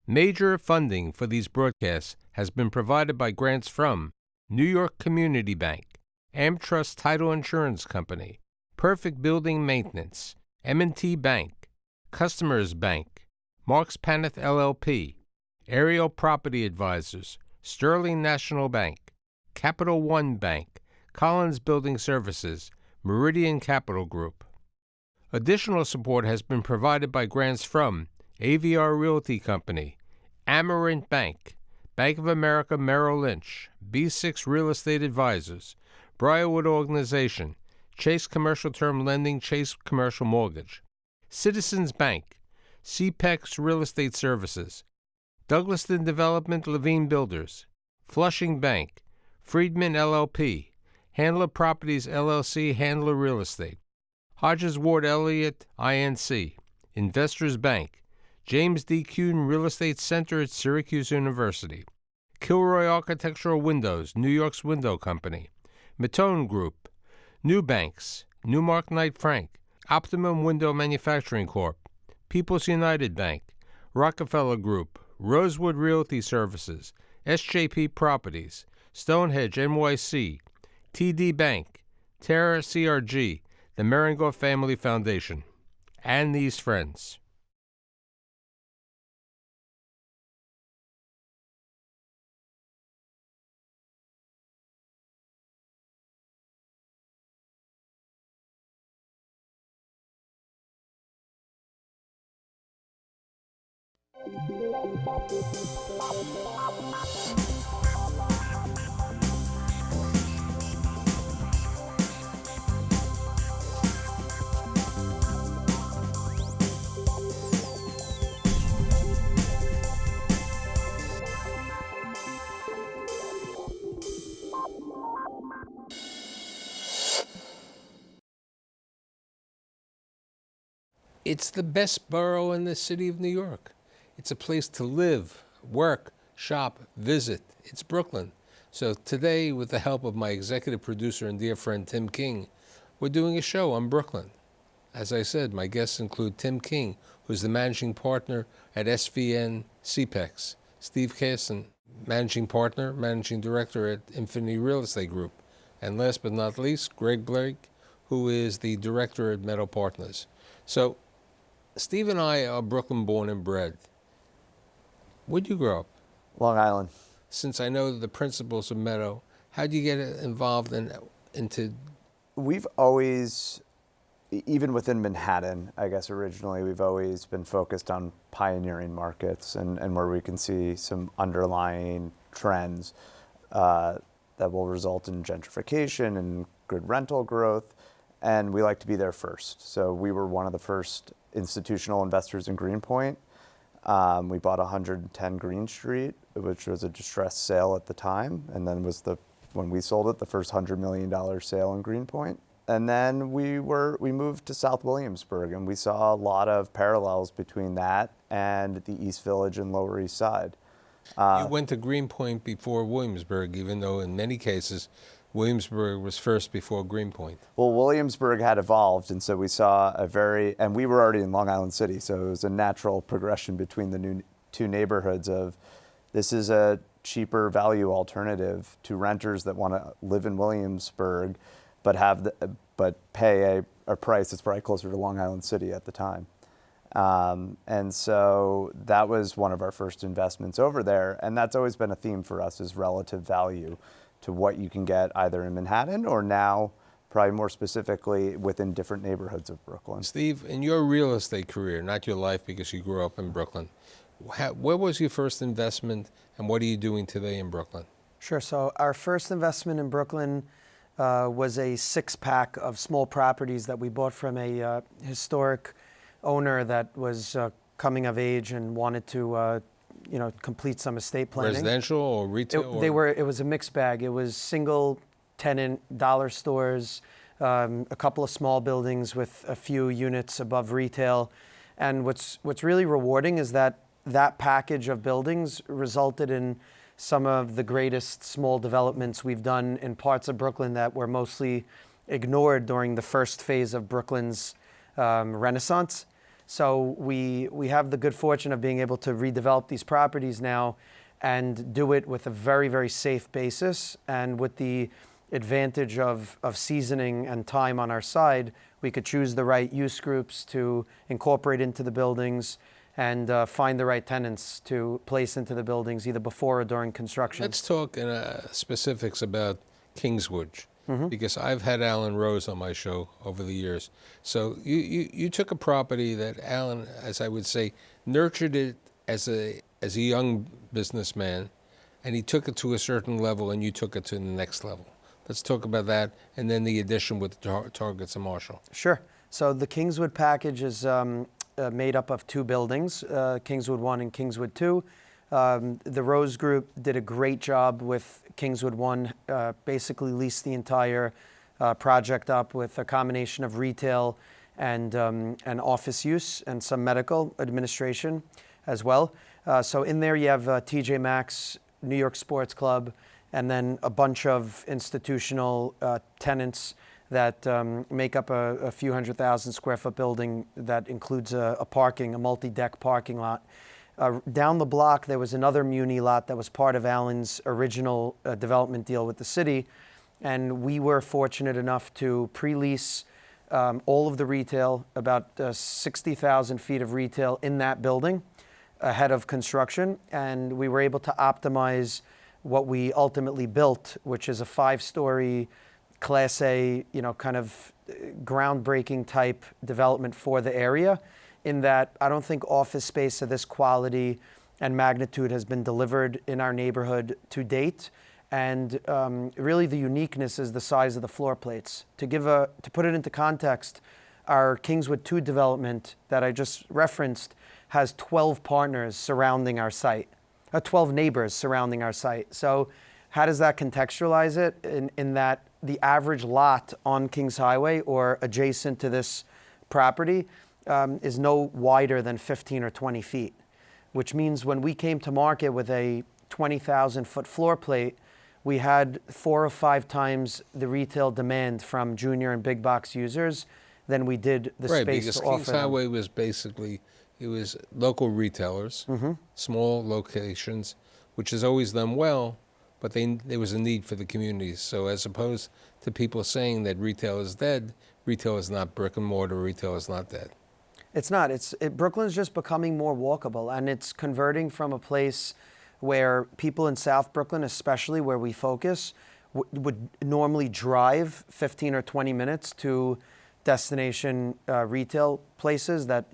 Major funding for these broadcasts has been provided by grants from New York Community Bank, AmTrust Title Insurance Company, Perfect Building Maintenance, M&T Bank, Customers Bank, Marks Paneth LLP, Ariel Property Advisors, Sterling National Bank, Capital One Bank, Collins Building Services, Meridian Capital Group. Additional support has been provided by grants from AVR Realty Company, Amerant Bank, Bank of America Merrill Lynch, B6 Real Estate Advisors, Briarwood Organization, Chase Commercial Term Lending, Chase Commercial Mortgage, Citizens Bank, CPEX Real Estate Services, Douglaston Development Levine Builders, Flushing Bank, Friedman LLP, Handler Properties LLC, Handler Real Estate, Hodges Ward Elliott INC, Investors Bank, James D. Kuhn Real Estate Center at Syracuse University, Kilroy Architectural Windows, New York's Window Company, Matone Group, New Banks, Newmark Knight Frank, Optimum Window Manufacturing Corp., People's United Bank, Rockefeller Group, Rosewood Realty Services, SJP Properties, Stonehenge NYC, TD Bank, Terra CRG, the Merengoff Family Foundation, and these friends. It's the best borough in the city of New York. It's a place to live, work, shop, visit. It's Brooklyn. So today, with the help of my executive producer and dear friend Tim King, we're doing a show on Brooklyn. As I said, my guests include Tim King, who's the managing partner at SVN CPEX, Steve Casson, managing partner, managing director at Infinity Real Estate Group, and last but not least, Greg Blake, who is the director at Meadow Partners. So Steve and I are Brooklyn born and bred. Where'd you grow up? Long Island. Since I know the principles of Meadow, how'd you get involved into? We've always, even within Manhattan, I guess originally, we've always been focused on pioneering markets and where we can see some underlying trends that will result in gentrification and good rental growth. And we like to be there first. So we were one of the first institutional investors in Greenpoint. We bought 110 Green Street, which was a distressed sale at the time, and then was when we sold it, the first $100 million sale in Greenpoint. And then we moved to South Williamsburg, and we saw a lot of parallels between that and the East Village and Lower East Side. You went to Greenpoint before Williamsburg, even though in many cases Williamsburg was first before Greenpoint. Well, Williamsburg had evolved, and so we saw and we were already in Long Island City, so it was a natural progression between the two neighborhoods of, this is a cheaper value alternative to renters that want to live in Williamsburg, but pay a price that's probably closer to Long Island City at the time. And so that was one of our first investments over there, and that's always been a theme for us, is relative value to what you can get either in Manhattan or now, probably more specifically, within different neighborhoods of Brooklyn. Steve, in your real estate career, not your life because you grew up in Brooklyn, where was your first investment and what are you doing today in Brooklyn? Sure. So our first investment in Brooklyn was a 6-pack of small properties that we bought from a historic owner that was coming of age and wanted to complete some estate planning. Residential or retail? It was a mixed bag. It was single tenant dollar stores, a couple of small buildings with a few units above retail. And what's really rewarding is that package of buildings resulted in some of the greatest small developments we've done in parts of Brooklyn that were mostly ignored during the first phase of Brooklyn's renaissance. So we have the good fortune of being able to redevelop these properties now and do it with a very, very safe basis, and with the advantage of seasoning and time on our side. We could choose the right use groups to incorporate into the buildings and find the right tenants to place into the buildings either before or during construction. Let's talk in specifics about Kingswood, because I've had Alan Rose on my show over the years. So you took a property that Alan, as I would say, nurtured it as a young businessman, and he took it to a certain level, and you took it to the next level. Let's talk about that, and then the addition with Targets and Marshall. Sure. So the Kingswood package is made up of two buildings, Kingswood 1 and Kingswood 2. The Rose Group did a great job with Kingswood 1, basically leased the entire project up with a combination of retail and office use and some medical administration as well. So in there you have TJ Maxx, New York Sports Club, and then a bunch of institutional tenants that make up a few 100,000 square foot building that includes a multi-deck parking lot. Down the block, there was another Muni lot that was part of Alan's original development deal with the city, and we were fortunate enough to pre-lease all of the retail, about 60,000 feet of retail in that building ahead of construction, and we were able to optimize what we ultimately built, which is a 5-story Class A, kind of groundbreaking type development for the area, in that I don't think office space of this quality and magnitude has been delivered in our neighborhood to date. And really the uniqueness is the size of the floor plates. To put it into context, our Kingswood 2 development that I just referenced has 12 partners surrounding our site, 12 neighbors surrounding our site. So how does that contextualize it? In that the average lot on Kings Highway or adjacent to this property is no wider than 15 or 20 feet, which means when we came to market with a 20,000 foot floor plate, we had 4 or 5 times the retail demand from junior and big box users than we did the right, space because to offer Kings Highway was basically, it was local retailers, small locations, which has always done well, but there was a need for the communities. So as opposed to people saying that retail is dead, retail is not brick and mortar, retail is not dead. It's not. Brooklyn's just becoming more walkable, and it's converting from a place where people in South Brooklyn, especially where we focus, would normally drive 15 or 20 minutes to destination retail places that,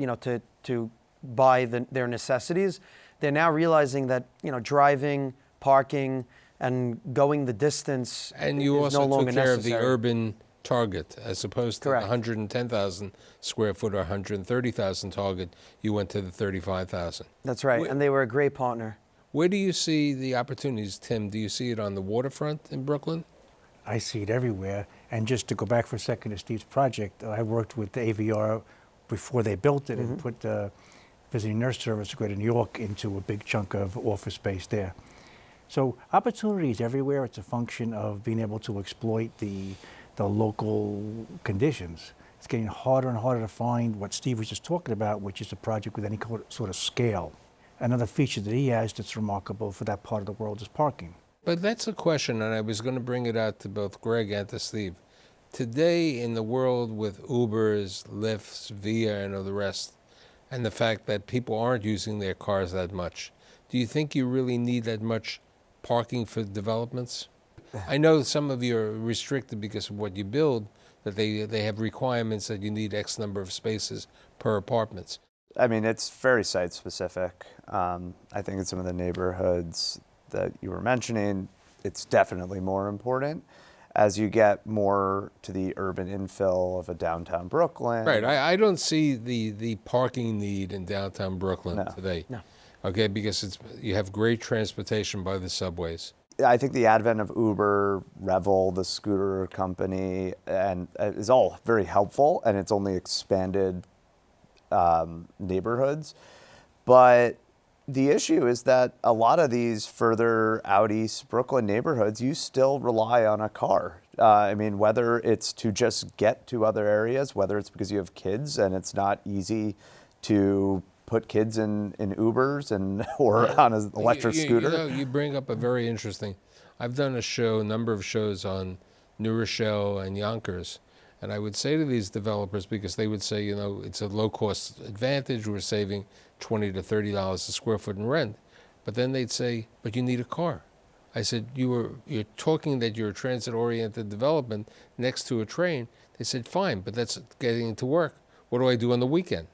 to buy their necessities. They're now realizing that, driving, parking, and going the distance and you is also no longer took care necessary. of the urban target, as opposed to the Correct. 110,000 square foot or 130,000 target, you went to the 35,000. That's right, and they were a great partner. Where do you see the opportunities, Tim? Do you see it on the waterfront in Brooklyn? I see it everywhere. And just to go back for a second to Steve's project, I worked with the AVR before they built it and put the visiting nurse service to Greater New York into a big chunk of office space there. So opportunities everywhere. It's a function of being able to exploit the local conditions. It's getting harder and harder to find what Steve was just talking about, which is a project with any sort of scale. Another feature that he has that's remarkable for that part of the world is parking. But that's a question, and I was going to bring it out to both Greg and to Steve. Today, in the world with Ubers, Lyfts, Via, and all the rest, and the fact that people aren't using their cars that much, do you think you really need that much parking for developments? I know some of you are restricted because of what you build, that they have requirements that you need X number of spaces per apartments. I mean, it's very site specific. I think in some of the neighborhoods that you were mentioning, it's definitely more important. As you get more to the urban infill of a downtown Brooklyn. Right. I don't see the parking need in downtown Brooklyn today. No. Okay, because you have great transportation by the subways. I think the advent of Uber, Revel, the scooter company, and is all very helpful, and it's only expanded neighborhoods. But the issue is that a lot of these further out east Brooklyn neighborhoods, you still rely on a car. I mean, whether it's to just get to other areas, whether it's because you have kids and it's not easy to put kids in Ubers and or on an electric scooter. You know, you bring up a very interesting. I've done a number of shows on New Rochelle and Yonkers, and I would say to these developers, because they would say, you know, it's a low-cost advantage. We're saving $20 to $30 a square foot in rent, but then they'd say, but you need a car. I said, you're talking that you're a transit-oriented development next to a train. They said, fine, but that's getting to work. What do I do on the weekend?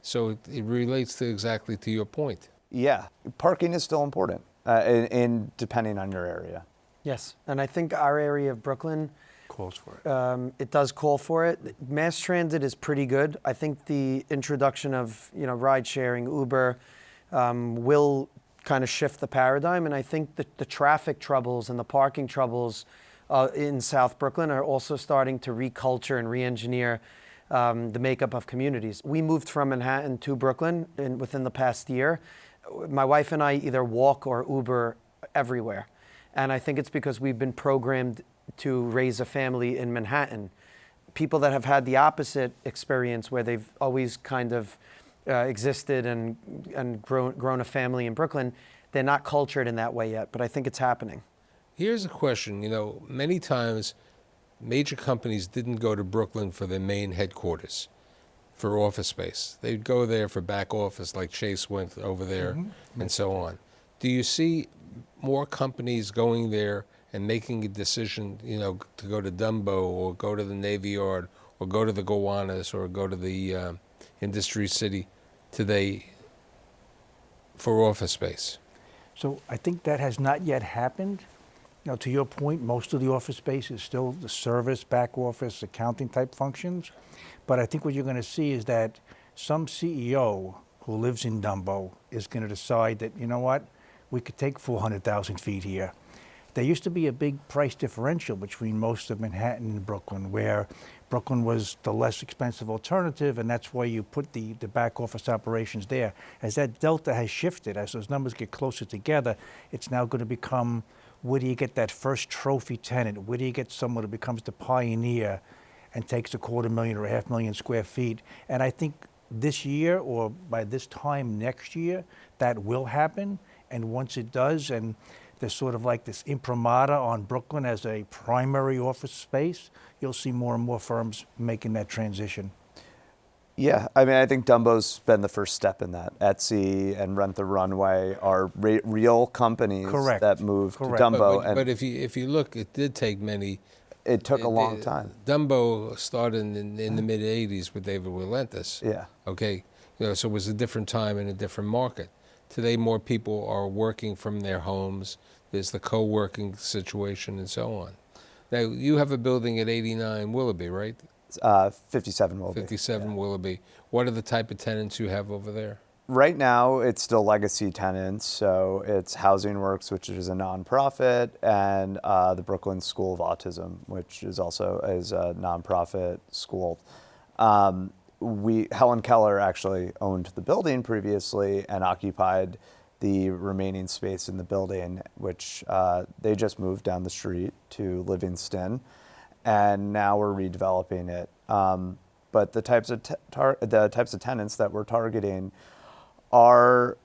So it relates to exactly to your point. Yeah, parking is still important, and depending on your area. Yes, and I think our area of Brooklyn Calls for it. it does call for it. Mass transit is pretty good. I think the introduction of ride sharing, Uber, will kind of shift the paradigm, and I think that the traffic troubles and the parking troubles in South Brooklyn are also starting to reculture and re-engineer the makeup of communities. We moved from Manhattan to Brooklyn within the past year. My wife and I either walk or Uber everywhere. And I think it's because we've been programmed to raise a family in Manhattan. People that have had the opposite experience, where they've always kind of existed and grown a family in Brooklyn, they're not cultured in that way yet, but I think it's happening. Here's a question. You know, many times major companies didn't go to Brooklyn for their main headquarters for office space. They'd go there for back office, like Chase went over there, and so on. Do you see more companies going there and making a decision, you know, to go to Dumbo or go to the Navy Yard or go to the Gowanus or go to the Industry City today for office space? So I think that has not yet happened. You know, to your point, most of the office space is still the service, back office, accounting type functions. But I think what you're going to see is that some CEO who lives in Dumbo is going to decide that, you know what, we could take 400,000 feet here. There used to be a big price differential between most of Manhattan and Brooklyn, where Brooklyn was the less expensive alternative, and that's why you put the back office operations there. As that delta has shifted, as those numbers get closer together, it's now going to become, where do you get that first trophy tenant? Where do you get someone who becomes the pioneer and takes 250,000 or 500,000 square feet? And I think this year, or by this time next year, that will happen. And once it does, and there's sort of like this imprimatur on Brooklyn as a primary office space, you'll see more and more firms making that transition. Yeah, I mean, I think Dumbo's been the first step in that. Etsy and Rent the Runway are real companies that moved to Dumbo. But if you look, it did take many. It took a long time. Dumbo started in the mid '80s with David Willentis. Yeah. Okay, you know, so it was a different time and a different market. Today, more people are working from their homes. There's the co-working situation and so on. Now, you have a building at 89 Willoughby, right? 57 Willoughby. 57 Willoughby. What are the type of tenants you have over there? Right now, it's still legacy tenants. So it's Housing Works, which is a nonprofit, and the Brooklyn School of Autism, which is also a nonprofit school. Helen Keller actually owned the building previously and occupied the remaining space in the building, which they just moved down the street to Livingston, and now we're redeveloping it. But the types of tenants that we're targeting are,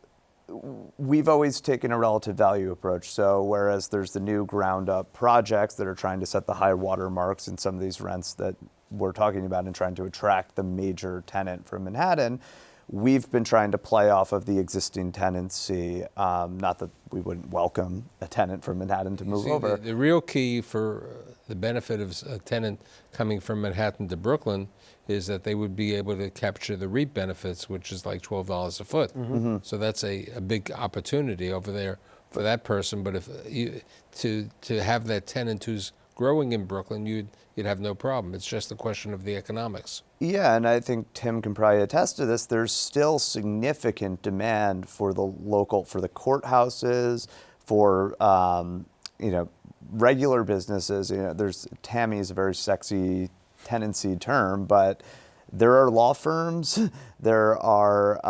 we've always taken a relative value approach. So whereas there's the new ground up projects that are trying to set the high water marks in some of these rents that we're talking about and trying to attract the major tenant from Manhattan, we've been trying to play off of the existing tenancy. Not that we wouldn't welcome a tenant from Manhattan to move over. The real key for the benefit of a tenant coming from Manhattan to Brooklyn is that they would be able to capture the REIT benefits, which is like $12 a foot. Mm-hmm. So that's a big opportunity over there for that person. But if to have that tenant who's growing in Brooklyn, you'd have no problem. It's just a question of the economics. Yeah, and I think Tim can probably attest to this. There's still significant demand for the courthouses, for regular businesses. Tammy is a very sexy tenancy term, but there are law firms, there are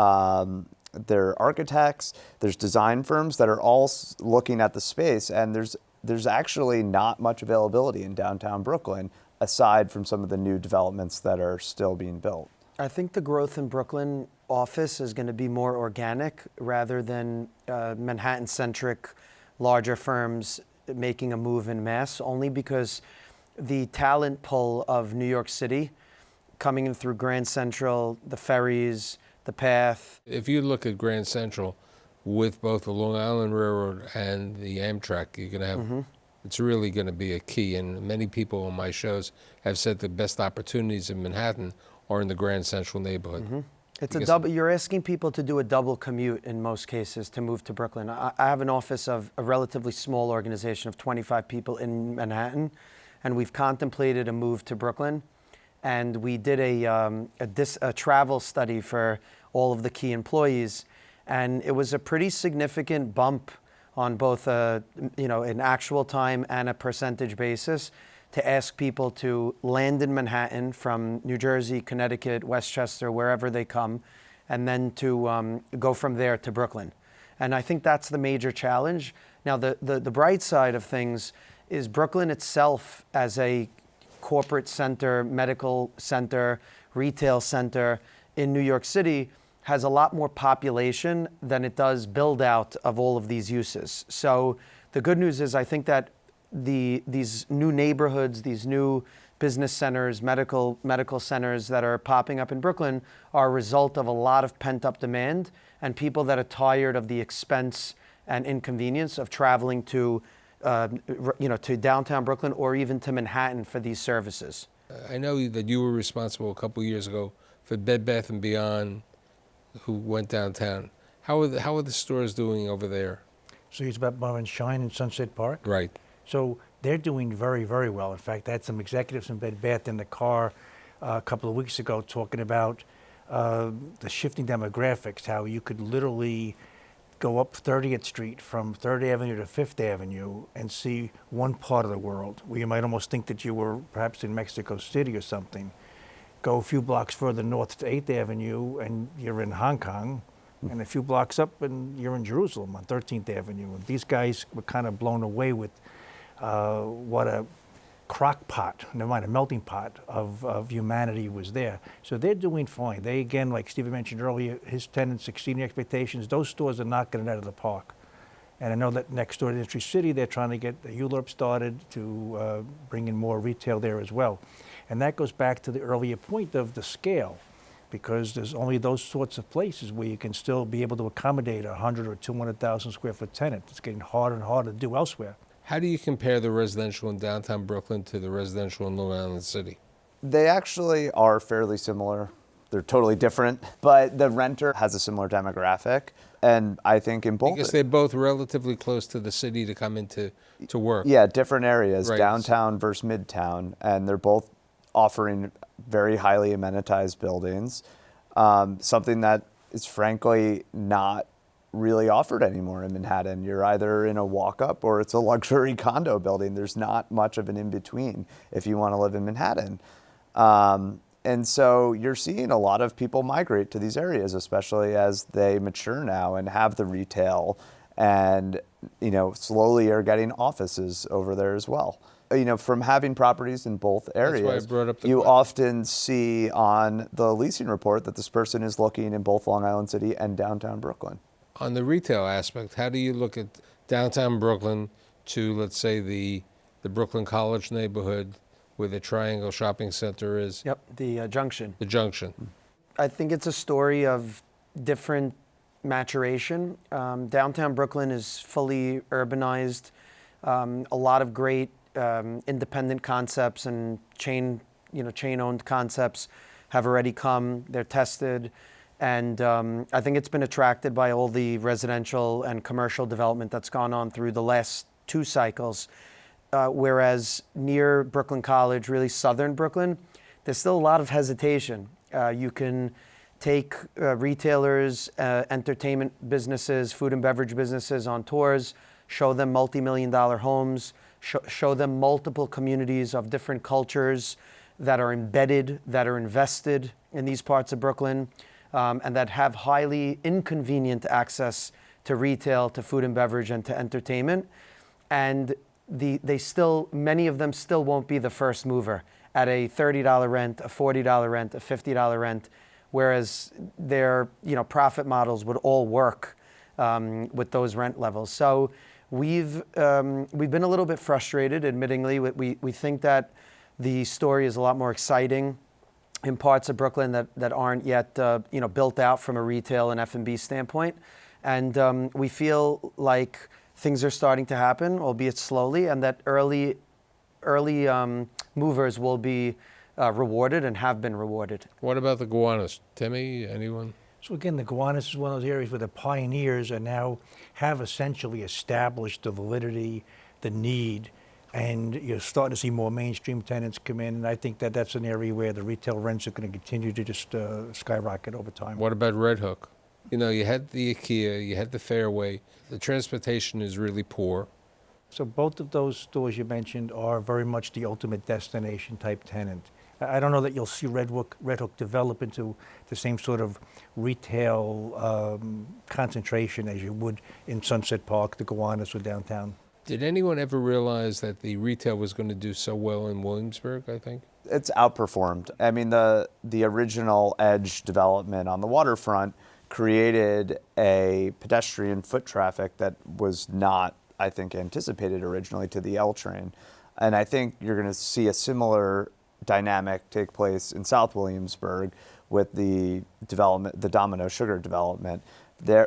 architects, there's design firms that are all looking at the space, and there's actually not much availability in downtown Brooklyn, aside from some of the new developments that are still being built. I think the growth in Brooklyn office is going to be more organic rather than Manhattan-centric larger firms making a move en masse, only because the talent pull of New York City coming in through Grand Central, the ferries, the path. If you look at Grand Central with both the Long Island Railroad and the Amtrak, you're going to have, it's really going to be a key. And many people on my shows have said the best opportunities in Manhattan are in the Grand Central neighborhood. It's a double. You're asking people to do a double commute in most cases to move to Brooklyn. I have an office of a relatively small organization of 25 people in Manhattan, and we've contemplated a move to Brooklyn. And we did a travel study for all of the key employees, and it was a pretty significant bump on both an actual time and a percentage basis to ask people to land in Manhattan from New Jersey, Connecticut, Westchester, wherever they come, and then to go from there to Brooklyn. And I think that's the major challenge. Now, the bright side of things is Brooklyn itself as a corporate center, medical center, retail center in New York City has a lot more population than it does build out of all of these uses. So the good news is I think that these new neighborhoods, these new business centers, medical centers that are popping up in Brooklyn are a result of a lot of pent-up demand and people that are tired of the expense and inconvenience of traveling to downtown Brooklyn or even to Manhattan for these services. I know that you were responsible a couple of years ago for Bed Bath & Beyond, who went downtown. How are the stores doing over there? So it's about Bar and Shine in Sunset Park? Right. So they're doing very, very well. In fact, I had some executives from Bed Bath in the car a couple of weeks ago talking about the shifting demographics, how you could literally go up 30th Street from 3rd Avenue to 5th Avenue and see one part of the world where you might almost think that you were perhaps in Mexico City or something. Go a few blocks further north to 8th Avenue and you're in Hong Kong, and a few blocks up and you're in Jerusalem on 13th Avenue. And these guys were kind of blown away with what a crock pot, never mind a melting pot of humanity was there. So they're doing fine. They, again, like Stephen mentioned earlier, his tenants exceeding expectations. Those stores are knocking it out of the park. And I know that next door to Industry City, they're trying to get the ULURP started to bring in more retail there as well. And that goes back to the earlier point of the scale, because there's only those sorts of places where you can still be able to accommodate a 100 or 200,000 square foot tenant. It's getting harder and harder to do elsewhere. How do you compare the residential in downtown Brooklyn to the residential in Long Island City? They actually are fairly similar. They're totally different, but the renter has a similar demographic. And I think in both... Because they're both relatively close to the city to come into to work. Yeah, different areas, Right. Downtown versus midtown, and they're both offering very highly amenitized buildings, something that is frankly not really offered anymore in Manhattan. You're either in a walk-up or it's a luxury condo building. There's not much of an in-between if you want to live in Manhattan. And so you're seeing a lot of people migrate to these areas, especially as they mature now and have the retail and, slowly are getting offices over there as well. From having properties in both areas, That's why I brought up the you question. often see on the leasing report that this person is looking in both Long Island City and downtown Brooklyn. On the retail aspect, how do you look at downtown Brooklyn to, let's say, the Brooklyn College neighborhood where the Triangle Shopping Center is? Yep, the Junction. The Junction. I think it's a story of different maturation. Downtown Brooklyn is fully urbanized. A lot of great independent concepts and chain-owned concepts have already come. They're tested. And I think it's been attracted by all the residential and commercial development that's gone on through the last two cycles. Whereas near Brooklyn College, really southern Brooklyn, there's still a lot of hesitation. You can take retailers, entertainment businesses, food and beverage businesses on tours, show them multi-million-dollar homes, show them multiple communities of different cultures that are embedded, that are invested in these parts of Brooklyn, and that have highly inconvenient access to retail, to food and beverage, and to entertainment. And many of them still won't be the first mover at a $30 rent, a $40 rent, a $50 rent. whereas their profit models would all work with those rent levels. So we've been a little bit frustrated, admittingly. We think that the story is a lot more exciting in parts of Brooklyn that aren't yet built out from a retail and F&B standpoint. And we feel like things are starting to happen, albeit slowly, and that early movers will be rewarded and have been rewarded. What about the Gowanus? Timmy, anyone? So again, the Gowanus is one of those areas where the pioneers are now have essentially established the validity, the need, and you're starting to see more mainstream tenants come in. And I think that that's an area where the retail rents are going to continue to just skyrocket over time. What about Red Hook? You had the IKEA, you had the Fairway. The transportation is really poor. So both of those stores you mentioned are very much the ultimate destination type tenant. I don't know that you'll see Red Hook develop into the same sort of retail concentration as you would in Sunset Park, the Gowanus, or downtown. Did anyone ever realize that the retail was going to do so well in Williamsburg, I think? It's outperformed. I mean, the original Edge development on the waterfront created a pedestrian foot traffic that was not, I think, anticipated originally to the L train. And I think you're going to see a similar dynamic take place in South Williamsburg with the development, the Domino Sugar development.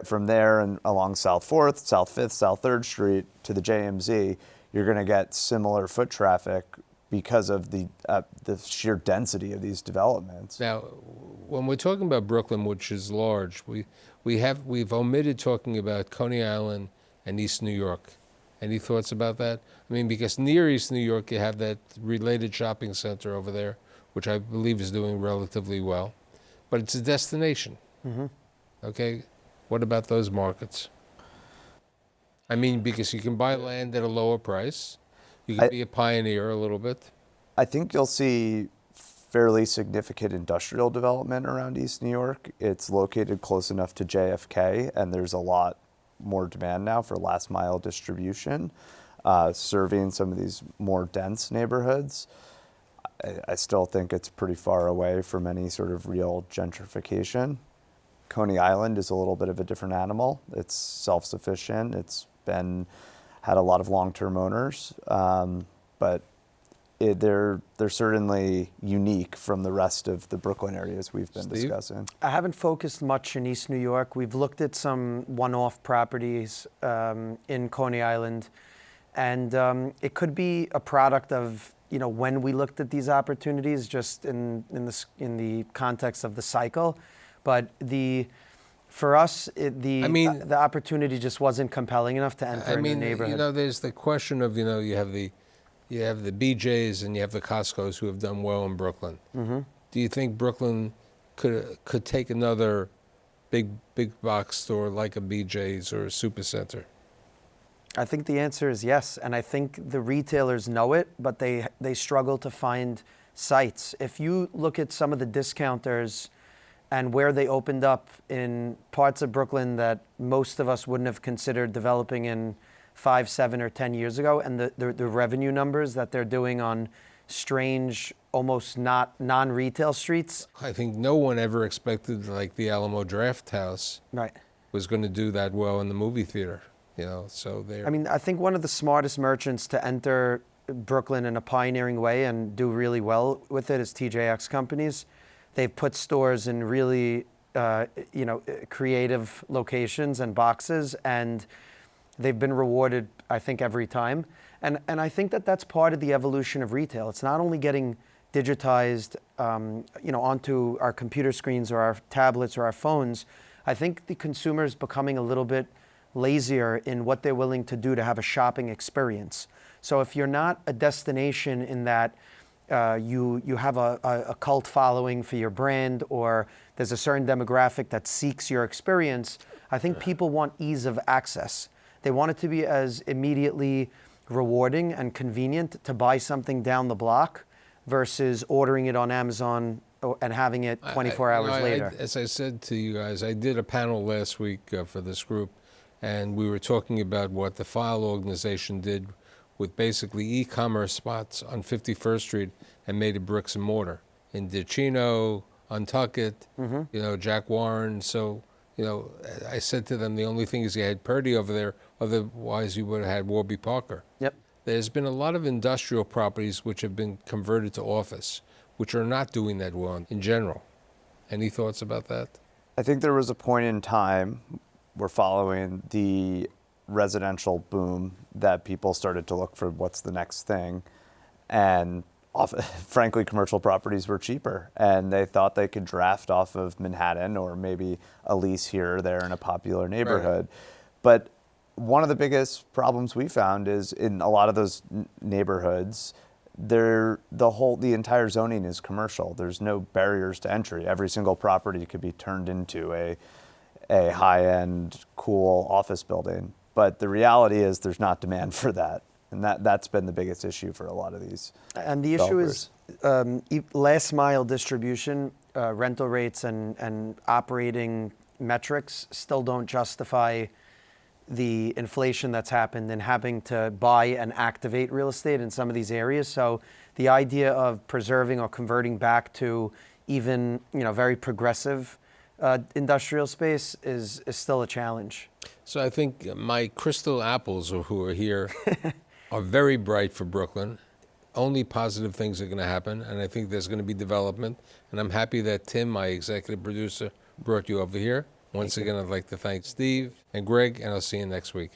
From there and along South 4th, South 5th, South 3rd Street to the JMZ, you're going to get similar foot traffic because of the sheer density of these developments. Now, when we're talking about Brooklyn, which is large, we've omitted talking about Coney Island and East New York. Any thoughts about that? I mean, because near East New York, you have that related shopping center over there, which I believe is doing relatively well, but it's a destination. Mm-hmm. Okay, what about those markets? I mean, because you can buy land at a lower price, you can be a pioneer a little bit. I think you'll see fairly significant industrial development around East New York. It's located close enough to JFK, and there's a lot more demand now for last mile distribution, serving some of these more dense neighborhoods. I still think it's pretty far away from any sort of real gentrification. Coney Island is a little bit of a different animal. It's self-sufficient. It's had a lot of long-term owners, but they're certainly unique from the rest of the Brooklyn areas we've been discussing. I haven't focused much in East New York. We've looked at some one-off properties in Coney Island, and it could be a product of when we looked at these opportunities, just in the context of the cycle. But for us, the opportunity just wasn't compelling enough to enter in the neighborhood. There's the question of you have the BJs and you have the Costco's who have done well in Brooklyn. Mm-hmm. Do you think Brooklyn could take another big box store like a BJ's or a Supercenter? I think the answer is yes, and I think the retailers know it, but they struggle to find sites. If you look at some of the discounters and where they opened up in parts of Brooklyn that most of us wouldn't have considered developing in 5, 7, or 10 years ago, and the revenue numbers that they're doing on strange, almost not non-retail streets. I think no one ever expected like the Alamo Draft House was going to do that well in the movie theater. So they're... I mean, I think one of the smartest merchants to enter Brooklyn in a pioneering way and do really well with it is TJX Companies. They've put stores in really, creative locations and boxes, and they've been rewarded, I think, every time. And I think that's part of the evolution of retail. It's not only getting digitized, onto our computer screens or our tablets or our phones. I think the consumer is becoming a little bit lazier in what they're willing to do to have a shopping experience. So if you're not a destination in that you have a cult following for your brand, or there's a certain demographic that seeks your experience, I think people want ease of access. They want it to be as immediately rewarding and convenient to buy something down the block versus ordering it on Amazon and having it 24 hours later. As I said to you guys, I did a panel last week for this group, and we were talking about what the File organization did with basically e-commerce spots on 51st Street and made it bricks and mortar. In Ticino, Untucket, Jack Warren. So, I said to them, the only thing is you had Purdy over there, otherwise you would have had Warby Parker. Yep. There's been a lot of industrial properties which have been converted to office, which are not doing that well in general. Any thoughts about that? I think there was a point in time, we're following the residential boom, that people started to look for what's the next thing. And frankly, commercial properties were cheaper, and they thought they could draft off of Manhattan or maybe a lease here or there in a popular neighborhood. Right. But one of the biggest problems we found is in a lot of those neighborhoods, the entire zoning is commercial. There's no barriers to entry. Every single property could be turned into a high-end, cool office building. But the reality is there's not demand for that. And that's been the biggest issue for a lot of these. And the issue is last mile distribution, rental rates and operating metrics still don't justify the inflation that's happened and having to buy and activate real estate in some of these areas. So the idea of preserving or converting back to even very progressive industrial space is still a challenge. So I think my crystal apples who are here are very bright for Brooklyn. Only positive things are going to happen, and I think there's going to be development. And I'm happy that Tim, my executive producer, brought you over here. Once again, I'd like to thank Steve and Greg, and I'll see you next week.